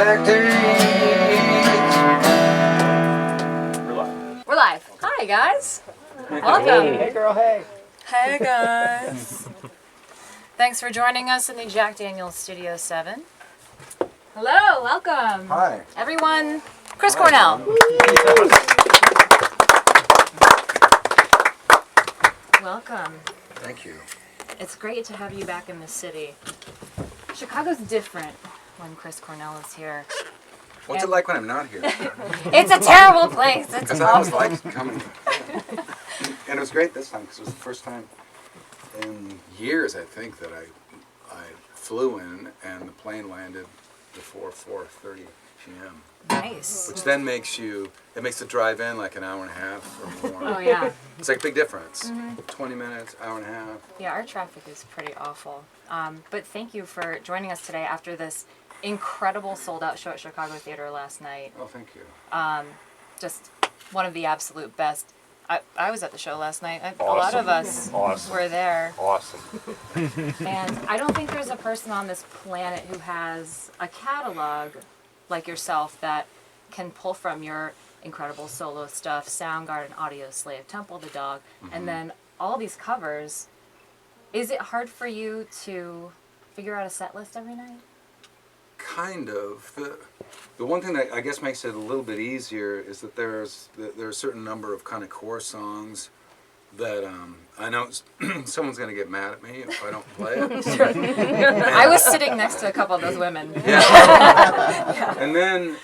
We're live. Hi, guys. Welcome. Hey, girl, hey. Hey, guys. Thanks for joining us in the Jack Daniels Studio 7. Hello, welcome. Hi. Everyone, Chris Cornell. Welcome. Thank you. It's great to have you back in the city. Chicago's different when Chris Cornell is here. What's it like when I'm not here? It's a terrible place. It's Because I always awful. like coming. And it was great this time because it was the first time in years, I think, that I flew in and the plane landed before 4:30 p.m. Nice. Which then makes the drive in like an hour and a half or more. Oh, yeah. It's like a big difference. 20 minutes, hour and a half. Yeah, our traffic is pretty awful. But thank you for joining us today after this incredible sold-out show at Chicago Theater last night. Oh, thank you. Just one of the absolute best. I was at the show last night. Awesome. A lot of us were there. Awesome. And I don't think there's a person on this planet who has a catalog like yourself that can pull from your incredible solo stuff, Soundgarden, Audioslave, Temple the Dog, and then all these covers. Is it hard for you to figure out a set list every night? Kind of. The one thing that I guess makes it a little bit easier is that there's a certain number of kind of core songs that I know someone's going to get mad at me if I don't play it. I was sitting next to a couple of those women. Yeah. And then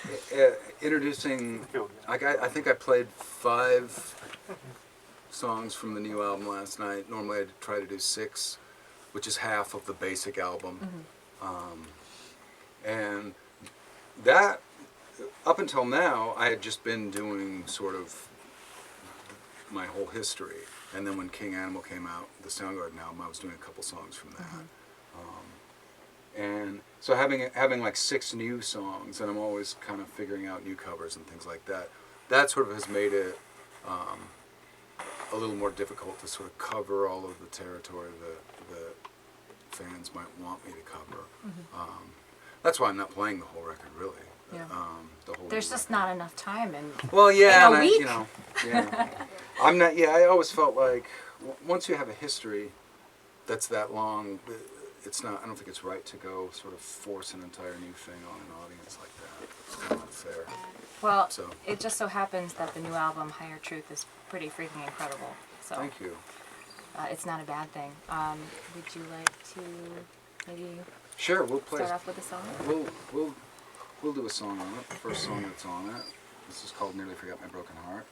introducing, like I think I played 5 songs from the new album last night. Normally I try to do 6, which is half of the basic album. And that, up until now, I had just been doing sort of my whole history. And then when King Animal came out, the Soundgarden album, I was doing a couple songs from that. And so having like 6 new songs, and I'm always kind of figuring out new covers and things like that, that sort of has made it a little more difficult to sort of cover all of the territory that fans might want me to cover. That's why I'm not playing the whole record, really. Yeah. The whole There's just not enough time in yeah, in a week. Yeah. I'm not. Yeah, I always felt like once you have a history that's that long, it's not. I don't think it's right to go sort of force an entire new thing on an audience like that. It's kind of unfair. Well, it just so happens that the new album, Higher Truth, is pretty freaking incredible. So Thank you. It's not a bad thing. Would you like to maybe Sure, we'll play. start off with a song? We'll do a song on it. The first song that's on it. This is called "Nearly Forgot My Broken Heart."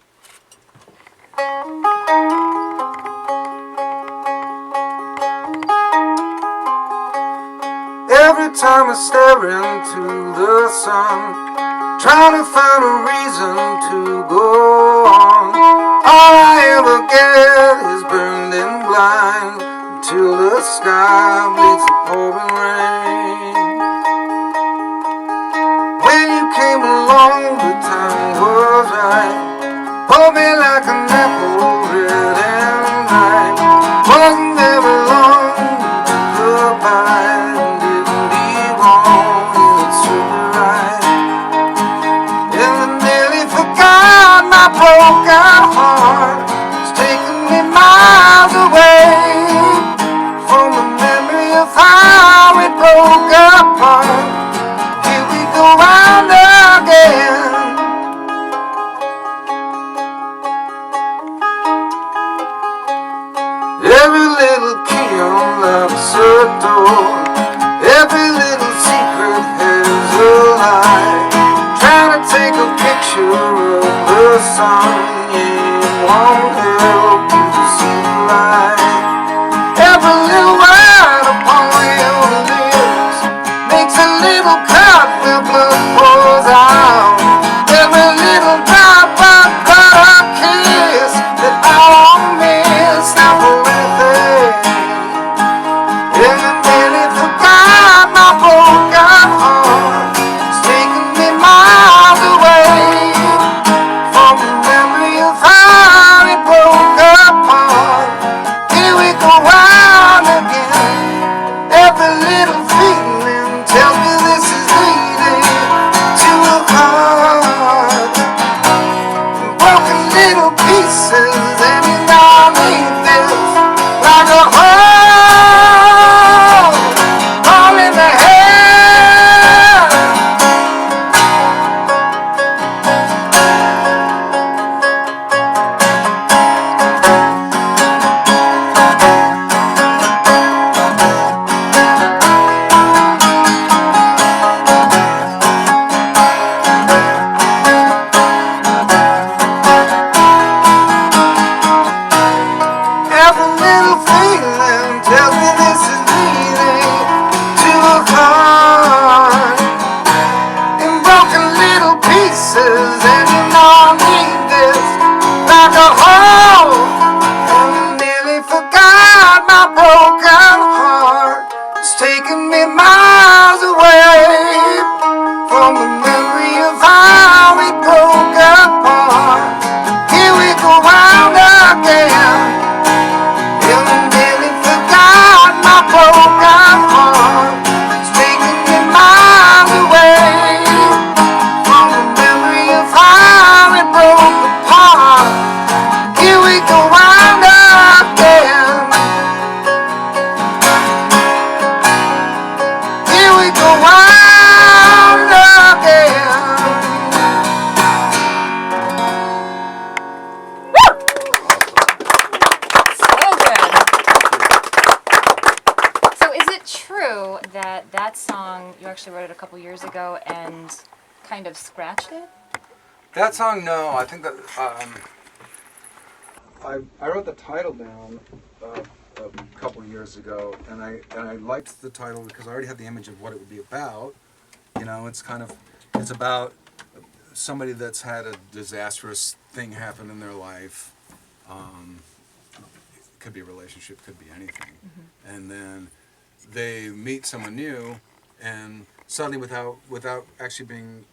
Every time I stare into the sun, trying to find a reason to go on, all I ever get is burned and blind until the sky bleeds the pouring rain. When you came along, the time was right. Hold me like an apple, red and ripe. Wasn't very long, goodbye. Didn't be wrong, it should be right. And I nearly forgot my broken heart. It's taken me miles away from the memory of how we broke apart. Here we go round again. Every little key unlocks a door. Every little secret has a lie. Trying to take a picture of the sun, yeah, it won't help you to see the light. Every little word upon your lips makes a little cut where blood pours out. Every little drop of a kiss that I won't miss now for anything. And I nearly forgot my broken heart. It's taken me miles away from the memory of how it broke apart. Here we go round again. Every little feeling tells me this is leading. pieces, and you know I need this like a whole. And nearly forgot my broken heart. It's taking me miles away from the memory of how we broke apart. Here we go round again. And nearly forgot my broken heart. It's taking me miles away from the memory of how we broke apart. Here we go round again. Here we go round again. So good. So is it true that that song, you actually wrote it a couple years ago and kind of scratched it? That song, no. I think that I wrote the title down a couple years ago, and I liked the title because I already had the image of what it would be about. You know, it's about somebody that's had a disastrous thing happen in their life. It could be a relationship, could be anything, and then they meet someone new, and suddenly, without actually being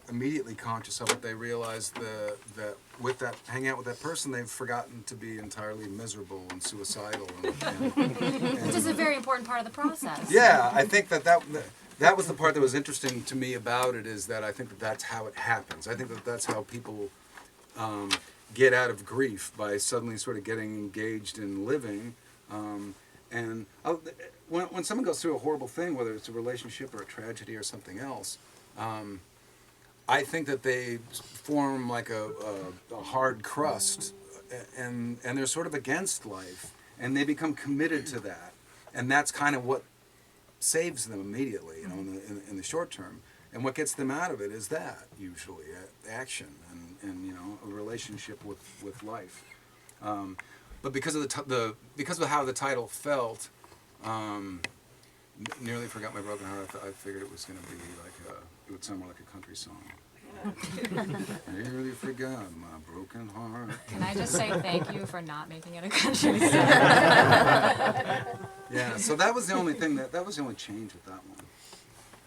immediately conscious of it, they realize that with that hanging out with that person, they've forgotten to be entirely miserable and suicidal. Which is a very important part of the process. Yeah, I think that was the part that was interesting to me about it, is that I think that that's how it happens. I think that that's how people get out of grief, by suddenly sort of getting engaged in living. And when someone goes through a horrible thing, whether it's a relationship or a tragedy or something else, I think that they form like a hard crust, and they're sort of against life, and they become committed to that, and that's kind of what saves them immediately, you know, in the short term. And what gets them out of it is that, usually, action and you know, a relationship with life. But because of because of how the title felt, nearly forgot my broken heart. I figured it was going to be like it would sound more like a country song. Nearly forgot my broken heart. Can I just say thank you for not making it a country song? Yeah, so that was the only thing that was the only change with that one.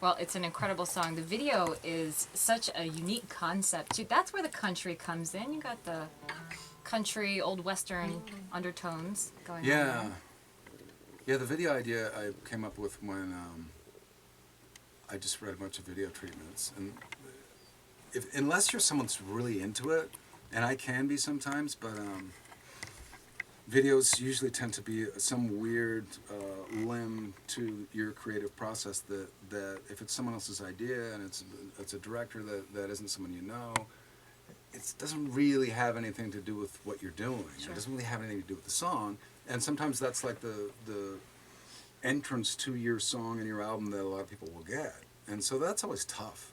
Well, it's an incredible song. The video is such a unique concept too. That's where the country comes in. You got the country, old western undertones going on. Yeah. Yeah, the video idea I came up with when I just read a bunch of video treatments, and unless you're someone that's really into it, and I can be sometimes, but videos usually tend to be some weird limb to your creative process that if it's someone else's idea and it's a director that isn't someone you know, it doesn't really have anything to do with what you're doing. Sure. It doesn't really have anything to do with the song. And sometimes that's like the entrance to your song and your album that a lot of people will get. And so that's always tough.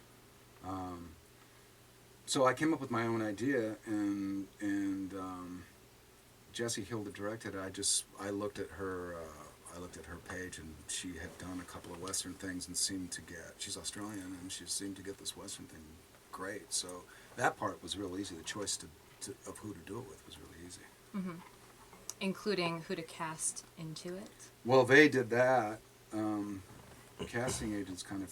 So I came up with my own idea, and Jessie Hilda directed it. I looked at her page, and she had done a couple of Western things and seemed to get. She's Australian, and she seemed to get this Western thing great. So that part was real easy. The choice of who to do it with was really easy. Mm-hmm. Including who to cast into it? Well, they did that. The casting agents kind of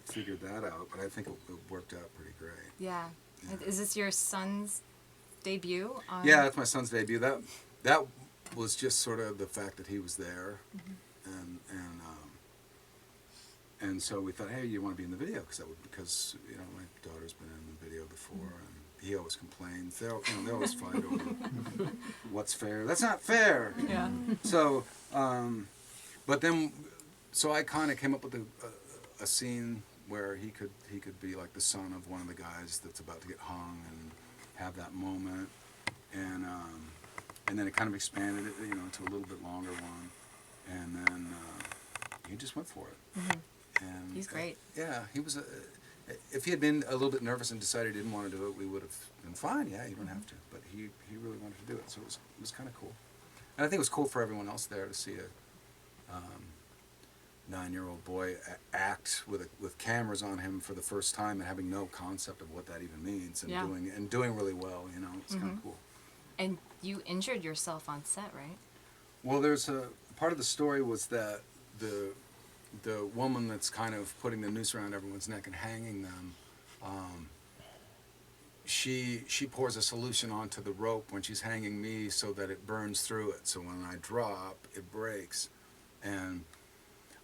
figured that out, but I think it worked out pretty great. Yeah. Is this your son's debut? Yeah, that's my son's debut. That was just sort of the fact that he was there, and so we thought, hey, you want to be in the video? Because you know, my daughter's been in the video before, and he always complains. They always fight over what's fair. That's not fair. Yeah. So, but then, so I kind of came up with a scene where he could be like the son of one of the guys that's about to get hung and have that moment, and then it kind of expanded it, you know, to a little bit longer one, and then he just went for it. Mm-hmm. And he's great. Yeah, he was. If he had been a little bit nervous and decided he didn't want to do it, we would have been fine. Yeah, you don't have to. But he really wanted to do it, so it was kind of cool. And I think it was cool for everyone else there to see 9-year-old boy act with cameras on him for the first time and having no concept of what that even means, and doing really well. You know, it's kind of cool. And you injured yourself on set, right? Well, there's a part of the story was that the woman that's kind of putting the noose around everyone's neck and hanging them, she pours a solution onto the rope when she's hanging me so that it burns through it. So when I drop, it breaks. And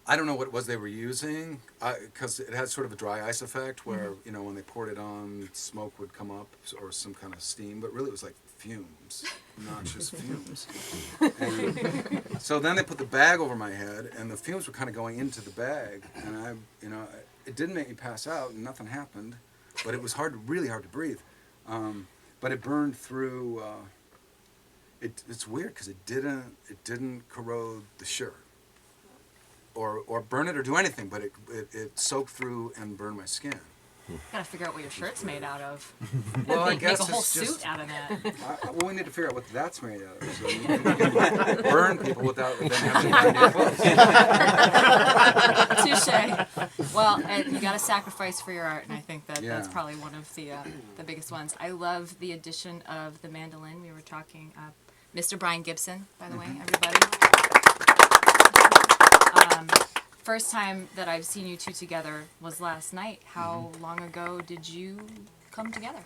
I don't know what it was they were using, because it had sort of a dry ice effect where, you know, when they poured it on, smoke would come up or some kind of steam, but really it was like fumes, noxious fumes. And so then they put the bag over my head, and the fumes were kind of going into the bag, and it didn't make me pass out, and nothing happened, but it was really hard to breathe. But it burned through. It's weird because it didn't corrode the shirt, or burn it or do anything, but it soaked through and burned my skin. Gotta figure out what your shirt's made out of. Well, I Make guess a whole it's suit just, out of that. well, we need to figure out what that's made out of, so you can burn people without them having to burn your clothes. Touche. Well, and you gotta sacrifice for your art, and I think that's Yeah. probably one of the biggest ones. I love the addition of the mandolin. We were talking, Mr. Brian Gibson, by the way, everybody. First time that I've seen you two together was last night. How long ago did you come together?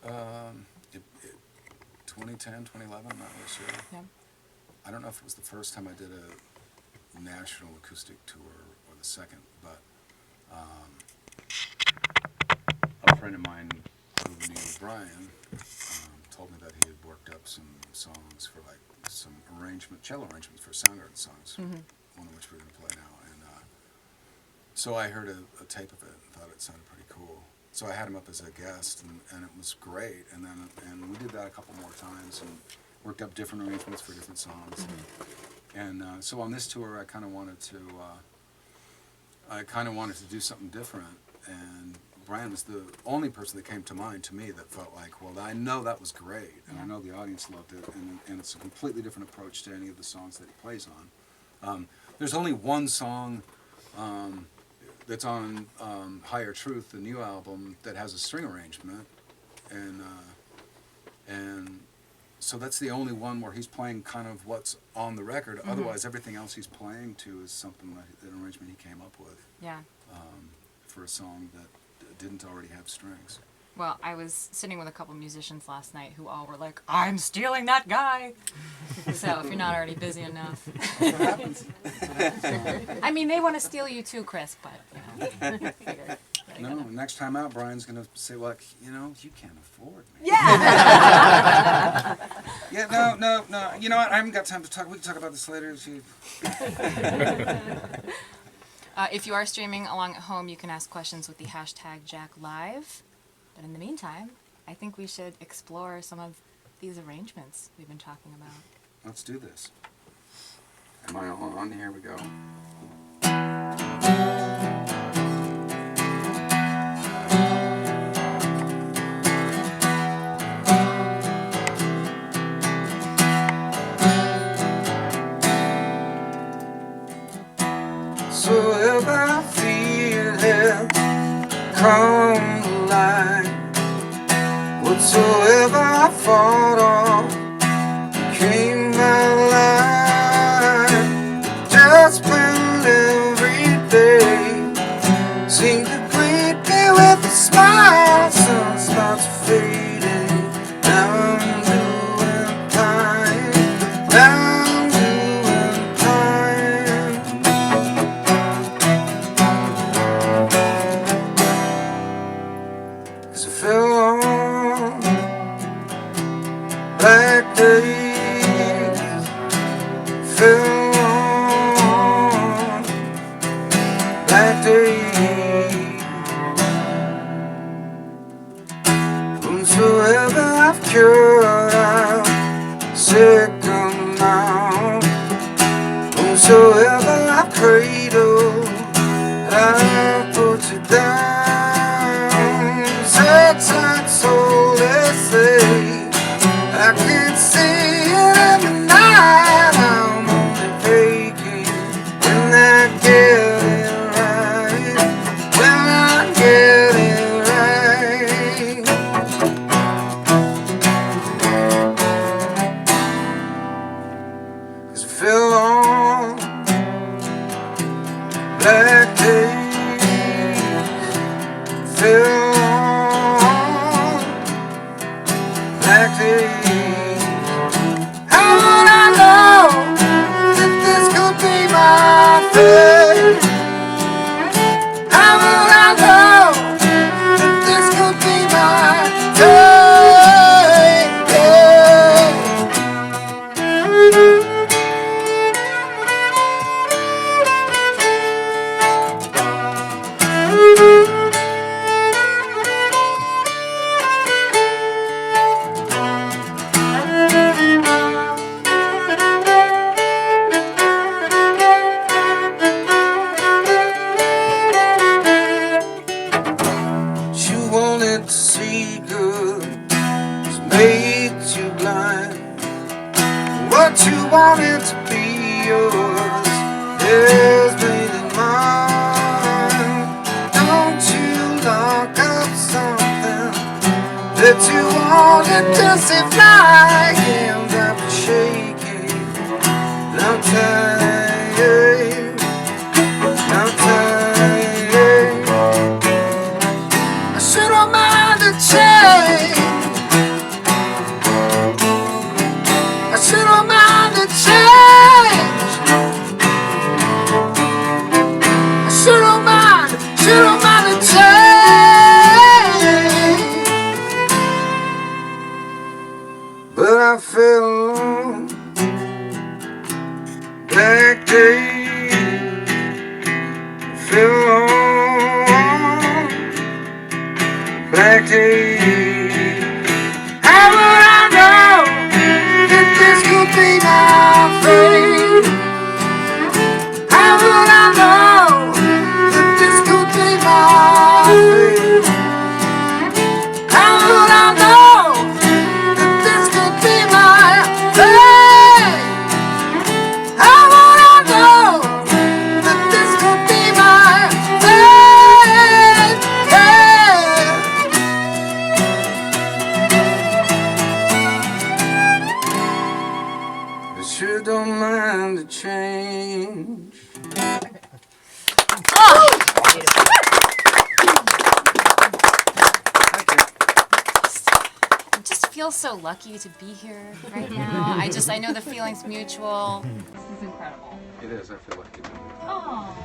2010, 2011, I'm not really sure. Yeah. I don't know if it was the first time I did a national acoustic tour or the second, but a friend of mine who knew Brian told me that he had worked up some songs for like some cello arrangements for Soundgarden songs, one of which we're going to play now. And so I heard a tape of it and thought it sounded pretty cool. So I had him up as a guest, and it was great. And we did that a couple more times and worked up different arrangements for different songs. And so on this tour, I kind of wanted to do something different. And Brian was the only person that came to mind to me that felt like, well, I know that was great, and I know the audience loved it, and it's a completely different approach to any of the songs that he plays on. There's only one song that's on Higher Truth, the new album, that has a string arrangement, and so that's the only one where he's playing kind of what's on the record. Otherwise, everything else he's playing to is something like an arrangement he came up with. Yeah. For a song that didn't already have strings. Well, I was sitting with a couple musicians last night who all were like, "I'm stealing that guy." So if you're not already busy enough. What happens? I mean, they want to steal you too, Chris, but, figure. No, next time out, Brian's going to say, well, you can't afford me. Yeah! Yeah, no. You know what? I haven't got time to talk. We can talk about this later. If you are streaming along at home, you can ask questions with the hashtag #JackLive. But in the meantime, I think we should explore some of these arrangements we've been talking about. Let's do this. Am I on? Here we go. So if I feel it come to light, whatsoever I fought on came my life. Just spend every day seem to greet me with a smile. Sun starts fading. Now I'm doing fine. Now I'm doing fine. 'Cause I fell on black days, fell on black days. Whomsoever I've cured, I'm sick now. Whomsoever I've cradled, I've put you down. Sad soul, they say, I can't see it in the night. I'm only faking in that fell on black days. How would I know that this could be my fate? How would I know that this could be my fate? You wanted to see good was made you blind. What you wanted to be yours is made in mine. Don't you lock up something that you wanted to see fly? Hands up shaking. I'm tired. I'm tired. I should have minded change. I should have minded change. I should have minded change. But I fell on black days. Fell on black days. How would I know that this could be my fate? How would I know that this could be my fate? How would I know that this could be my fate? How would I know that this could be my fate? I sure don't mind the change. I just feel so lucky to be here right now. I know the feeling's mutual. This is incredible. It is. I feel like it. Oh.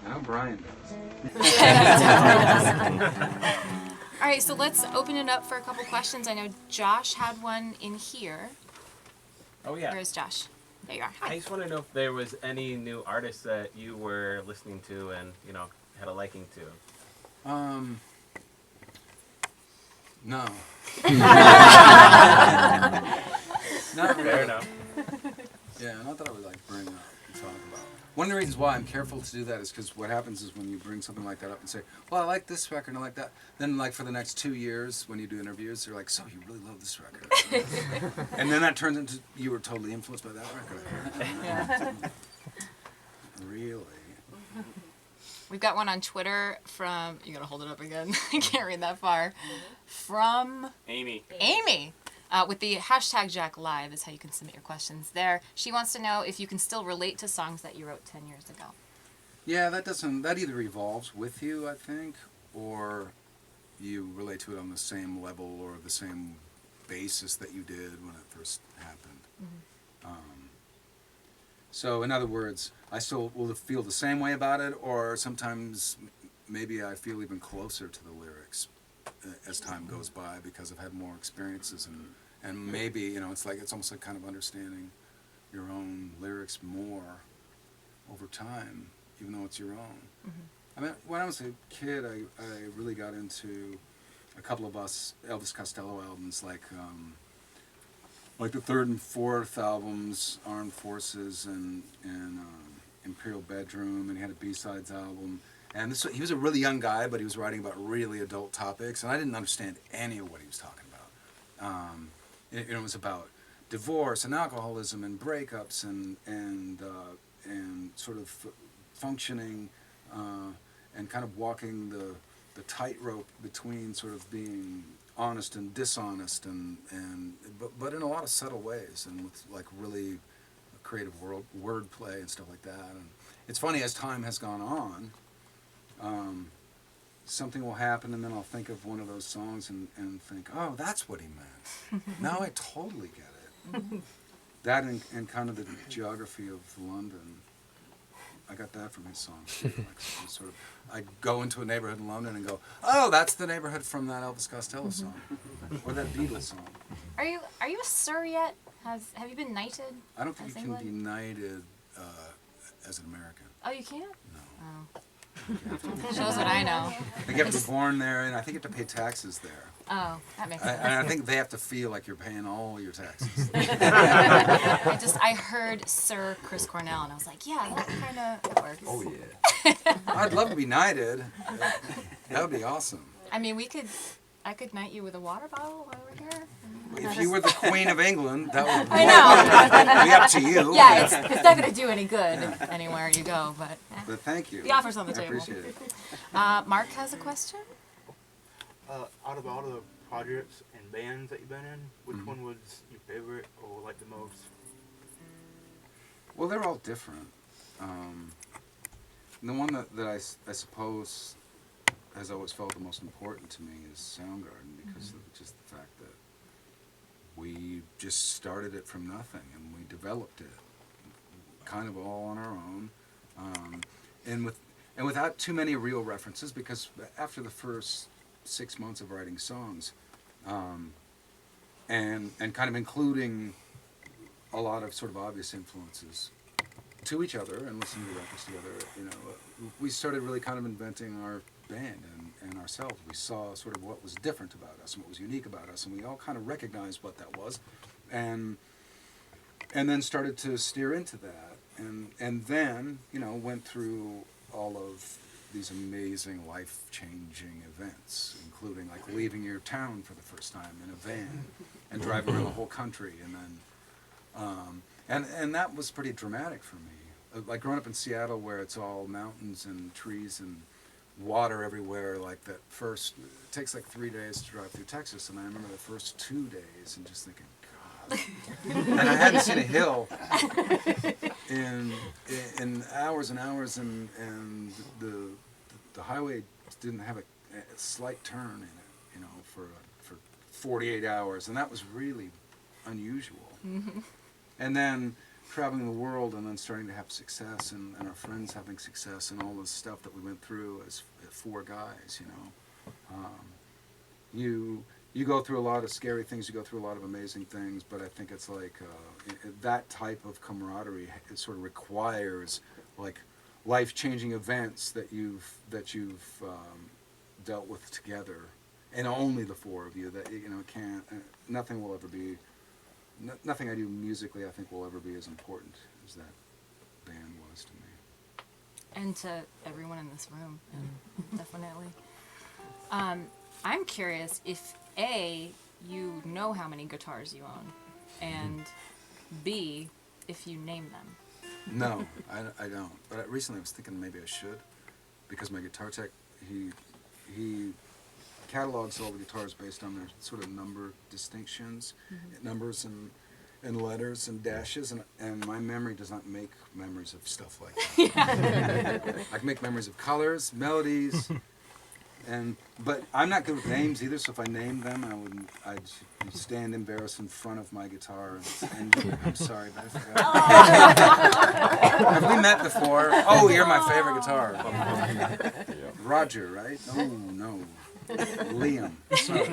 I know Brian does. All right, so let's open it up for a couple questions. I know Josh had one in here. Oh yeah. Where's Josh? There you are. I Hi. just want to know if there was any new artists that you were listening to and had a liking to. No. Not Fair really. enough. Yeah, not that I would like bring up and talk about. One of the reasons why I'm careful to do that is because what happens is when you bring something like that up and say, well, I like this record and I like that, then like for the next 2 years when you do interviews, they're like, so you really love this record. And then that turns into, you were totally influenced by that record. Really? We've got one on Twitter from, you gotta hold it up again. I can't read that far. From Amy. Amy. With the hashtag #JackLive is how you can submit your questions there. She wants to know if you can still relate to songs that you wrote 10 years ago. Yeah, that either evolves with you, I think, or you relate to it on the same level or the same basis that you did when it first happened. So in other words, I still will feel the same way about it, or sometimes maybe I feel even closer to the lyrics as time goes by because I've had more experiences and maybe it's almost like kind of understanding your own lyrics more over time, even though it's your own. I mean, when I was a kid, I really got into a couple of Elvis Costello albums, like the third and fourth albums, Armed Forces and Imperial Bedroom, and he had a B-sides album. And he was a really young guy, but he was writing about really adult topics, and I didn't understand any of what he was talking about. It was about divorce and alcoholism and breakups and sort of functioning and kind of walking the tightrope between sort of being honest and dishonest but in a lot of subtle ways and with like really creative wordplay and stuff like that. And it's funny, as time has gone on, something will happen, and then I'll think of one of those songs and think, oh, that's what he meant. Now I totally get it. That and kind of the geography of London. I got that from his songs. Too. Like, sort of, I go into a neighborhood in London and go, oh, that's the neighborhood from that Elvis Costello song, or that Beatles song. Are you a Sir yet? Have you been knighted? I don't think as you England? can be knighted as an American. Oh, you can't? No. Oh. Shows what I know. I think you have to be born there, and I think you have to pay taxes there. Oh, that makes sense. And I think they have to feel like you're paying all your taxes. I heard Sir Chris Cornell, and I was like, yeah, that kind of works. Oh yeah. I'd love to be knighted. That would be awesome. I mean, I could knight you with a water bottle while we're here. If you were the Queen of England, that would I know. be up to you. Yeah, it's not going to do any good anywhere you go, but But thank you. the offer's on the I table. appreciate it. Mark has a question. Out of all the projects and bands that you've been in, which one was your favorite or like the most? Well, they're all different. The one that I suppose has always felt the most important to me is Soundgarden, because of just the fact that we just started it from nothing and we developed it kind of all on our own, and without too many real references, because after the first 6 months of writing songs, and kind of including a lot of sort of obvious influences to each other and listening to records together, we started really kind of inventing our band and ourselves. We saw sort of what was different about us and what was unique about us, and we all kind of recognized what that was, and then started to steer into that, and then went through all of these amazing life-changing events, including like leaving your town for the first time in a van and driving around the whole country, and then and that was pretty dramatic for me. Like growing up in Seattle, where it's all mountains and trees and water everywhere, like that first, it takes like 3 days to drive through Texas, and I remember the first 2 days and just thinking, God. And I hadn't seen a hill in hours and hours, and the highway didn't have a slight turn in it, for 48 hours, and that was really unusual. And then traveling the world, and then starting to have success, and our friends having success, and all this stuff that we went through as 4 guys, you go through a lot of scary things, you go through a lot of amazing things, but I think it's like that type of camaraderie, it sort of requires like life-changing events that you've dealt with together, and only the 4 of you. That can't, nothing will ever be. Nothing I do musically, I think, will ever be as important as that band was to me. And to everyone in this room, definitely. I'm curious if A, you know how many guitars you own, and B, if you name them. No, I don't. But recently I was thinking maybe I should, because my guitar tech, he catalogs all the guitars based on their sort of number distinctions, numbers and letters and dashes, and my memory does not make memories of stuff like that. I can make memories of colors, melodies, but I'm not good with names either. So if I named them, I'd stand embarrassed in front of my guitar and I'm sorry, but I forgot. Have we met before? Oh, you're my favorite guitar. Roger, right? Oh no. Liam. Sorry.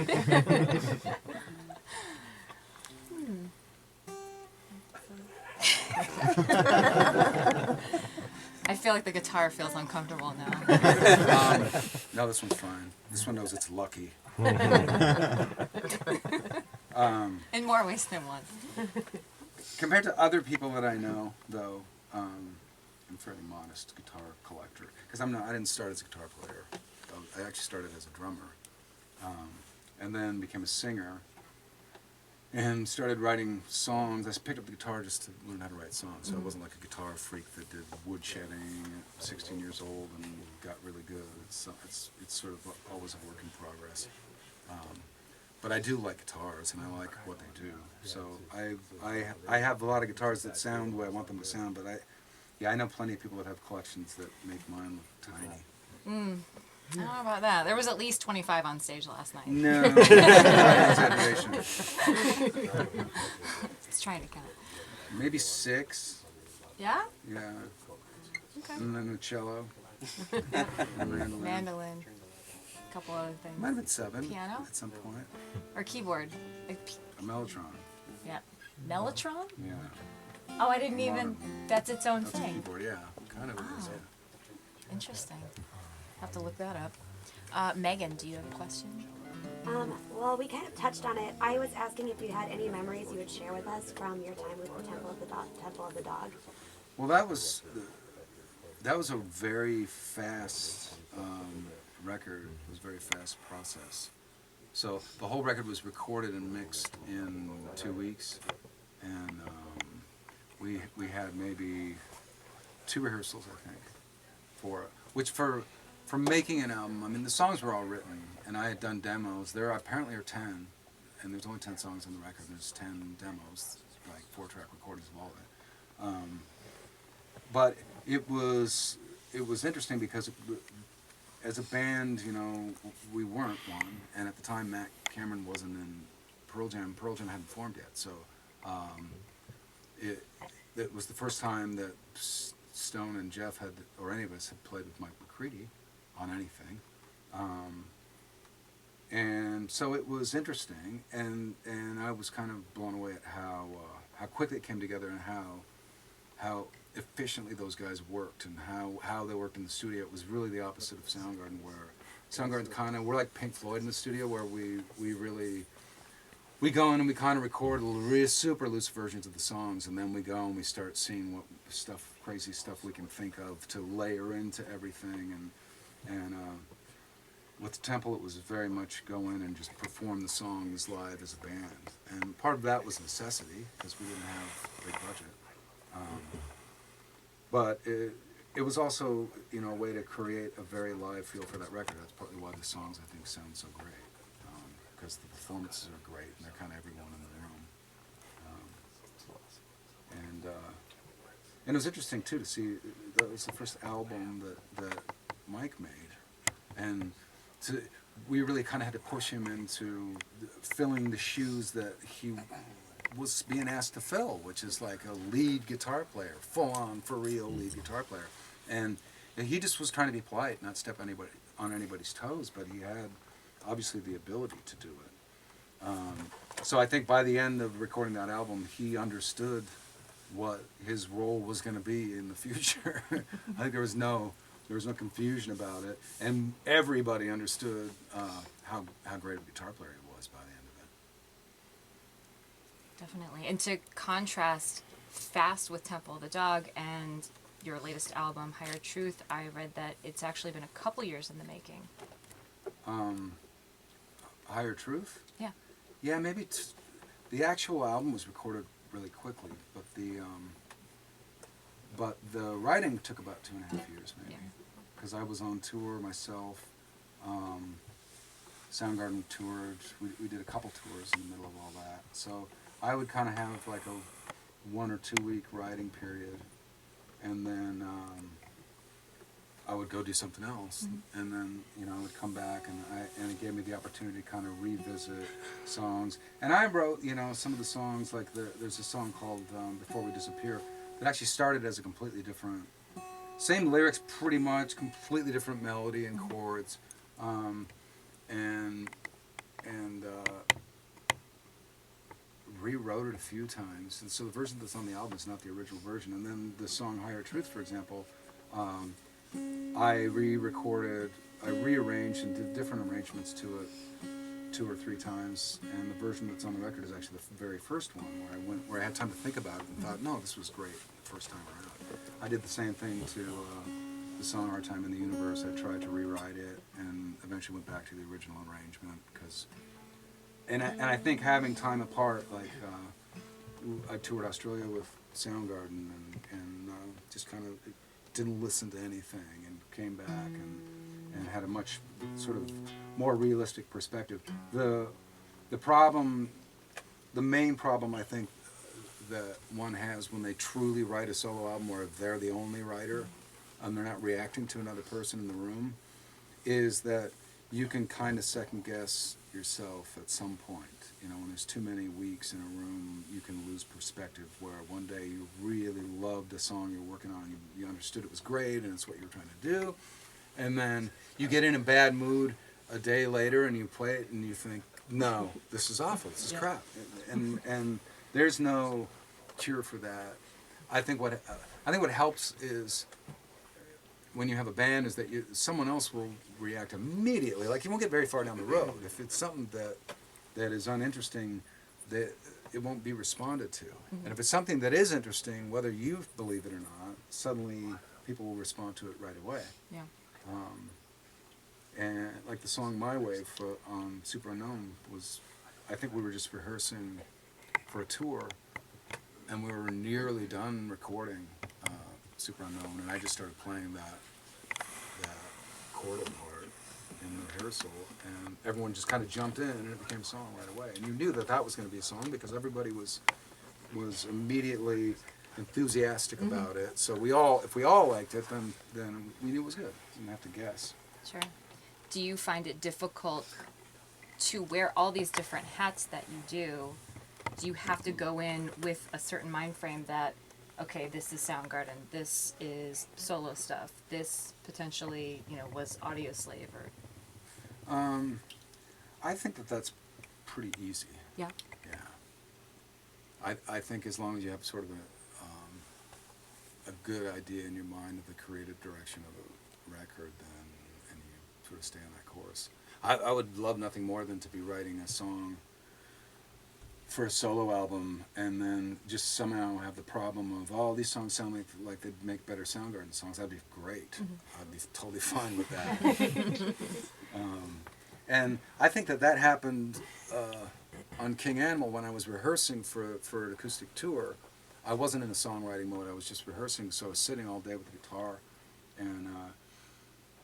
I feel like the guitar feels uncomfortable now. No, this one's fine. This one knows it's lucky. In more ways than one. Compared to other people that I know, though, I'm a fairly modest guitar collector. Because I didn't start as a guitar player. I actually started as a drummer, and then became a singer, and started writing songs. I picked up the guitar just to learn how to write songs, so I wasn't like a guitar freak that did woodshedding at 16 years old and got really good. It's sort of always a work in progress. But I do like guitars, and I like what they do. So I have a lot of guitars that sound the way I want them to sound, but I know plenty of people that have collections that make mine look tiny. I don't know about that. There was at least 25 on stage last night. No, exaggeration. Let's try to count. Maybe 6. Yeah? Yeah. Okay. And then a cello. And mandolin. Mandolin. A couple other things. Might have been 7 Piano? at some point. Or keyboard. A mellotron. Yeah. Mellotron? Yeah. Oh, I didn't even. Modern. That's its own That's a thing. keyboard, yeah. Kind of it is, yeah. Interesting. Have to look that up. Megan, do you have a question? Well, we kind of touched on it. I was asking if you had any memories you would share with us from your time with the Temple of the Dog. Well, that was a very fast record. It was a very fast process. So the whole record was recorded and mixed in 2 weeks, and we had maybe 2 rehearsals, I think, for making an album. I mean, the songs were all written, and I had done demos. There apparently are 10, and there's only 10 songs on the record. There's 10 demos, like 4-track recordings of all of it. But it was interesting because as a band, you know, we weren't one, and at the time Matt Cameron wasn't in Pearl Jam. Pearl Jam hadn't formed yet, so it was the first time that Stone and Jeff had, or any of us, had played with Mike McCready on anything. And so it was interesting, and I was kind of blown away at how quickly it came together and how efficiently those guys worked and how they worked in the studio. It was really the opposite of Soundgarden, where Soundgarden's kind of, we're like Pink Floyd in the studio, where we go in and we kind of record super loose versions of the songs, and then we go and we start seeing what crazy stuff we can think of to layer into everything. And with the Temple, it was very much go in and just perform the songs live as a band. And part of that was necessity, because we didn't have a big budget. But it was also, you know, a way to create a very live feel for that record. That's partly why the songs, I think, sound so great, because the performances are great and they're kind of everyone in the room. And it was interesting too to see that was the first album that Mike made, and we really kind of had to push him into filling the shoes that he was being asked to fill, which is like a lead guitar player, full-on, for real lead guitar player. And he just was trying to be polite, not step on anybody's toes, but he had obviously the ability to do it. So I think by the end of recording that album, he understood what his role was going to be in the future. I think there was no confusion about it, and everybody understood how great a guitar player he was by the end of it. Definitely. And to contrast Fast with Temple of the Dog and your latest album, Higher Truth, I read that it's actually been a couple years in the making. Higher Truth? Yeah. Yeah, maybe the actual album was recorded really quickly, but the writing took about 2.5 years, maybe, because I was on tour myself. Soundgarden toured. We did a couple tours in the middle of all that, so I would kind of have like a 1 or 2 week writing period, and then I would go do something else, and then, you know, I would come back, and it gave me the opportunity to kind of revisit songs. And I wrote, you know, some of the songs, like there's a song called Before We Disappear that actually started as a completely different, same lyrics pretty much, completely different melody and chords, and rewrote it a few times. And so the version that's on the album is not the original version. And then the song Higher Truth, for example, I rearranged and did different arrangements to it 2 or 3 times, and the version that's on the record is actually the very first one, where I had time to think about it and thought, no, this was great the first time around. I did the same thing to the song Our Time in the Universe. I tried to rewrite it, and eventually went back to the original arrangement, because, and I think having time apart, like I toured Australia with Soundgarden, and just kind of didn't listen to anything, and came back and had a much sort of more realistic perspective. The main problem I think that one has when they truly write a solo album where they're the only writer and they're not reacting to another person in the room is that you can kind of second guess yourself at some point. You know, when there's too many weeks in a room, you can lose perspective where one day you really loved a song you're working on, you understood it was great and it's what you were trying to do, and then you get in a bad mood a day later and you play it and you think, no, this is awful, this is crap. And there's no cure for that. I think what helps is when you have a band is that someone else will react immediately. Like, you won't get very far down the road. If it's something that is uninteresting, that it won't be responded to. And if it's something that is interesting, whether you believe it or not, suddenly people will respond to it right away. Yeah. And like the song My Way for Super Unknown was, I think we were just rehearsing for a tour, and we were nearly done recording Super Unknown, and I just started playing that chordal part in the rehearsal, and everyone just kind of jumped in, and it became a song right away. And you knew that was going to be a song because everybody was immediately enthusiastic about it. So if we all liked it, then we knew it was good. We didn't have to guess. Sure. Do you find it difficult to wear all these different hats that you do? Do you have to go in with a certain mind frame that, okay, this is Soundgarden, this is solo stuff, this potentially, was Audioslave, or... I think that's pretty easy. Yeah. Yeah. I think as long as you have sort of a good idea in your mind of the creative direction of a record, and you sort of stay on that course. I would love nothing more than to be writing a song for a solo album and then just somehow have the problem of, these songs sound like they'd make better Soundgarden songs. That'd be great. I'd be totally fine with that. And I think that happened on King Animal when I was rehearsing for an acoustic tour. I wasn't in a songwriting mode. I was just rehearsing, so I was sitting all day with the guitar, and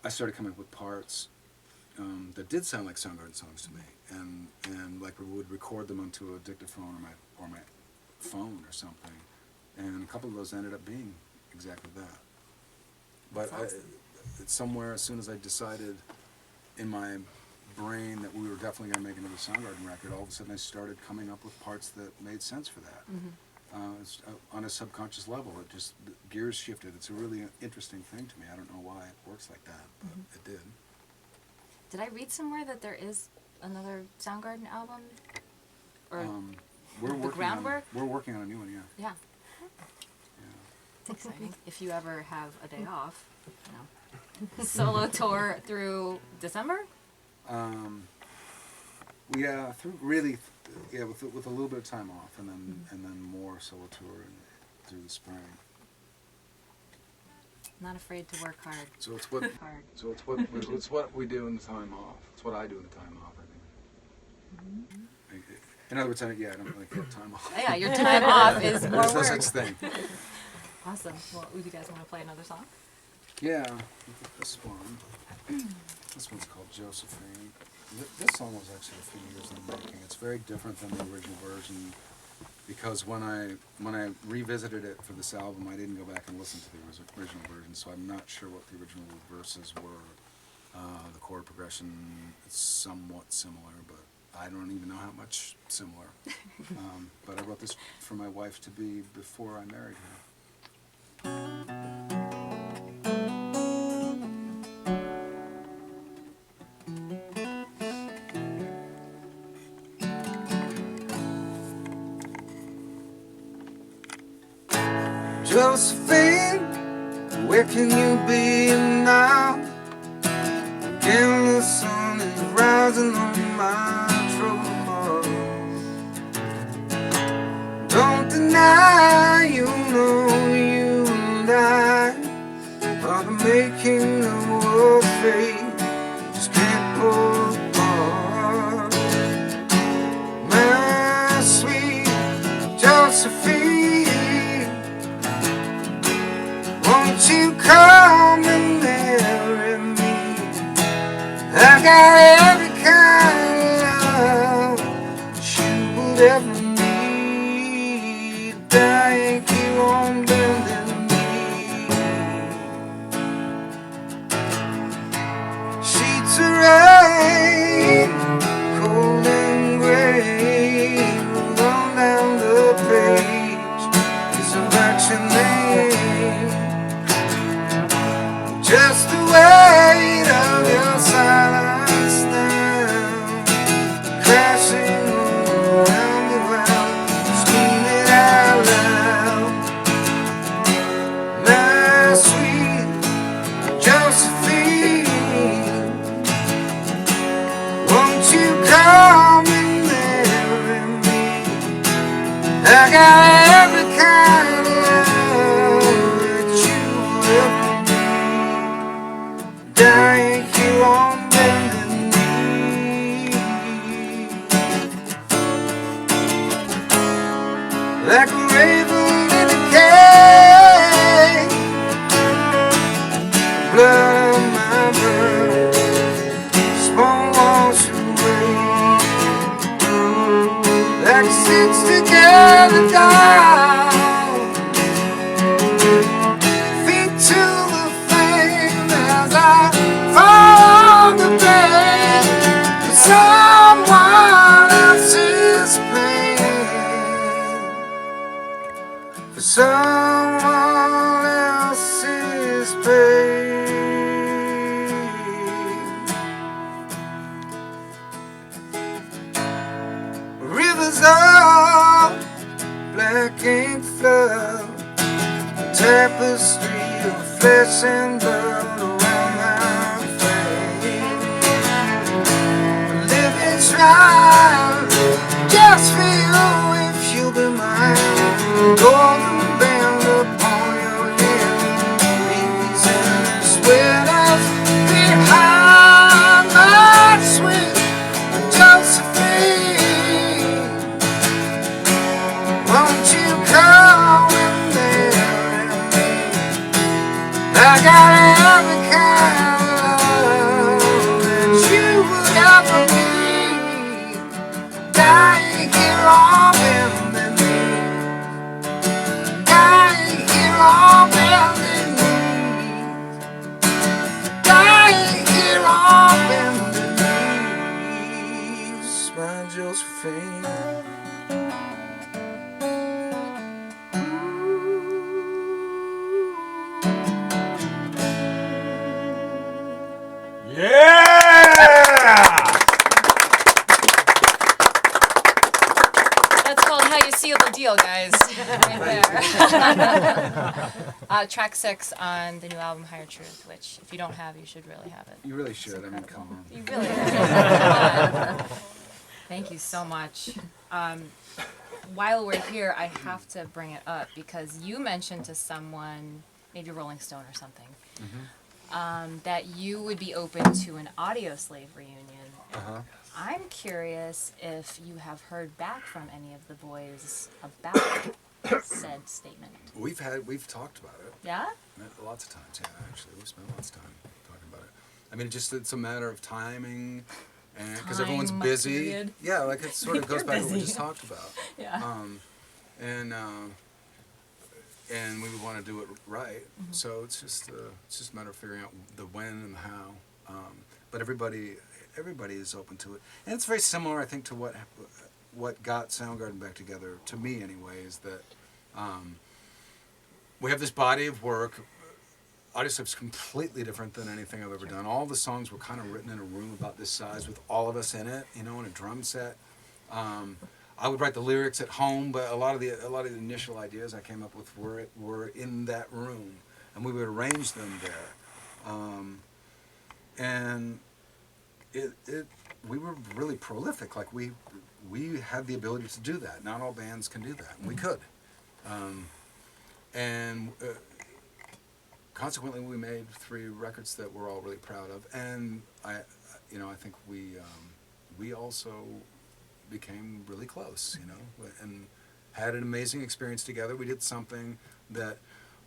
I started coming up with parts that did sound like Soundgarden songs to me, and like we would record them onto a dictaphone or my phone or something, and a couple of those ended up being exactly that. But it's somewhere, as soon as I decided in my brain that we were definitely going to make another Soundgarden record, all of a sudden I started coming up with parts that made sense for that. It's, on a subconscious level, the gears shifted. It's a really interesting thing to me. I don't know why it works like that, but it did. Did I read somewhere that there is another Soundgarden album? Or We're the working groundwork? We're working on a new one, yeah. Yeah. It's exciting. If you ever have a day off, solo tour through December? With a little bit of time off, and then more solo tour through the spring. Not afraid to work hard. So it's what Hard. it's what we do in the time off. It's what I do in the time off, I think. In other words, I don't really get time off. Yeah, your time off is more There's no work. such thing. Awesome. Well, would you guys want to play another song? Yeah, this one. This one's called Josephine. This song was actually a few years in the making. It's very different than the original version because when I revisited it for this album, I didn't go back and listen to the original version, so I'm not sure what the original verses were. The chord progression is somewhat similar, but I don't even know how much similar. But I wrote this for my wife to be before I married her. Josephine, where can you be now? Again, the sun is rising on my troubles. Don't deny, you know you and I are the making of the world's fate. Just can't pull apart. My sweet Josephine, won't you come and marry me? I got I got every kind of love that you ever need. Dying here on bending knee, like a raven in a cage. Blood of my blood, spawn wash away. Like a stitched together doll, feet to the flame as I fall on the bed for someone else's pain, for someone else's pain. Rivers of black ink flood, tapestry of flesh and blood around my face. Living shrine just for you if you'll be mine. Golden band upon your head, leaves and sweaters behind my sweet Josephine. Won't you come in there and me? I got every kind of love that you would ever need. Dying here on bending knee, dying here on bending knee, dying here on bending knees. My Josephine. That's called How You Seal the Deal, guys. Right there. Track 6 on the new album, Higher Truth, which if you don't have, you should really have it. You really should. I mean, come on. You really should. Thank you so much. While we're here, I have to bring it up because you mentioned to someone, maybe Rolling Stone or something, that you would be open to an Audioslave reunion. Uh-huh. I'm curious if you have heard back from any of the boys about said statement. We've talked about it. Yeah? Lots of times, yeah, actually. We've spent lots of time talking about it. I mean, it's a matter of timing, and because everyone's Time busy. period. Yeah, like it sort of goes You're back to what we busy. just talked about. Yeah. And we would want to do it right. So it's just a matter of figuring out the when and the how. But everybody is open to it, and it's very similar, I think, to what got Soundgarden back together. To me, anyway, is that we have this body of work. Audioslave's completely different than anything I've ever done. All the songs were kind of written in a room about this size with all of us in it, in a drum set. I would write the lyrics at home, but a lot of the initial ideas I came up with were in that room, and we would arrange them there. And we were really prolific. Like we had the ability to do that. Not all bands can do that, and we could. Consequently, we made 3 records that we're all really proud of, and I think we also became really close, and had an amazing experience together. We did something that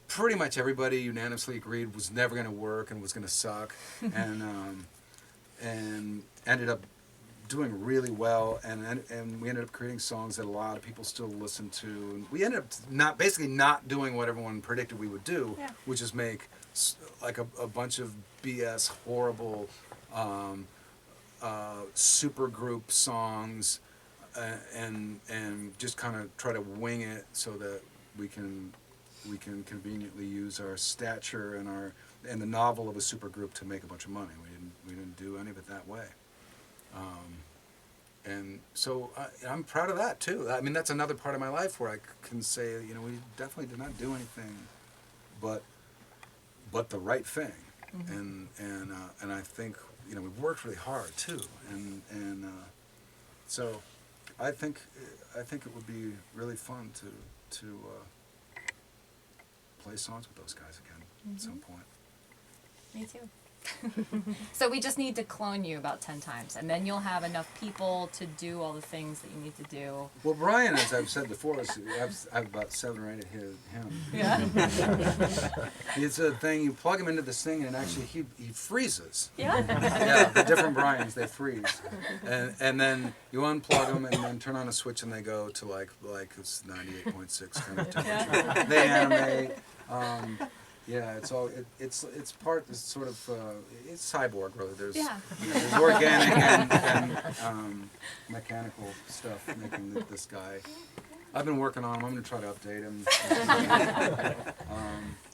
pretty much everybody unanimously agreed was never going to work and was going to suck, and ended up doing really well, and we ended up creating songs that a lot of people still listen to. And we ended up not doing what everyone predicted we would do, which is make like a bunch of BS, horrible super group songs, and just kind of try to wing it so that we can conveniently use our stature and the novel of a super group to make a bunch of money. We didn't do any of it that way. And so I'm proud of that too. I mean, that's another part of my life where I can say, we definitely did not do anything but the right thing. And I think we've worked really hard too. And so think it would be really fun to play songs with those guys again at some point. Me too. So we just need to clone you about 10 times, and then you'll have enough people to do all the things that you need to do. Well, Brian, as I've said before, I have about 7 or 8 of him. Yeah. It's a thing, you plug him into this thing, and actually he freezes. Yeah. Yeah, the different Brians, they freeze. And then you unplug them and then turn on a switch and they go to like it's 98.6 kind of temperature. They animate. Yeah, it's all it's part it's sort of it's cyborg really. There's there's organic and mechanical stuff making this guy. I've been working on him. I'm going to try to update him.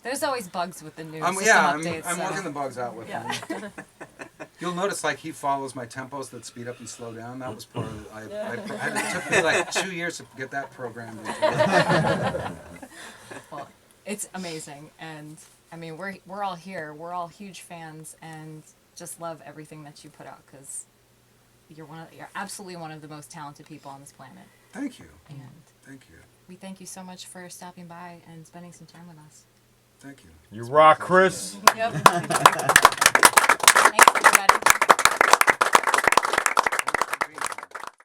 There's always bugs with the new I'm system updates. I'm working the bugs out with him. You'll notice like he follows my tempos that speed up and slow down. That was part of it took me like 2 years to get that programmed into Well, it's amazing, and I mean we're all here. We're all huge fans, and just love everything that you put out because you're absolutely one of the most talented people on this planet. Thank you. And Thank you. we thank you so much for stopping by and spending some time with us. Thank you. You rock, Chris. Yep.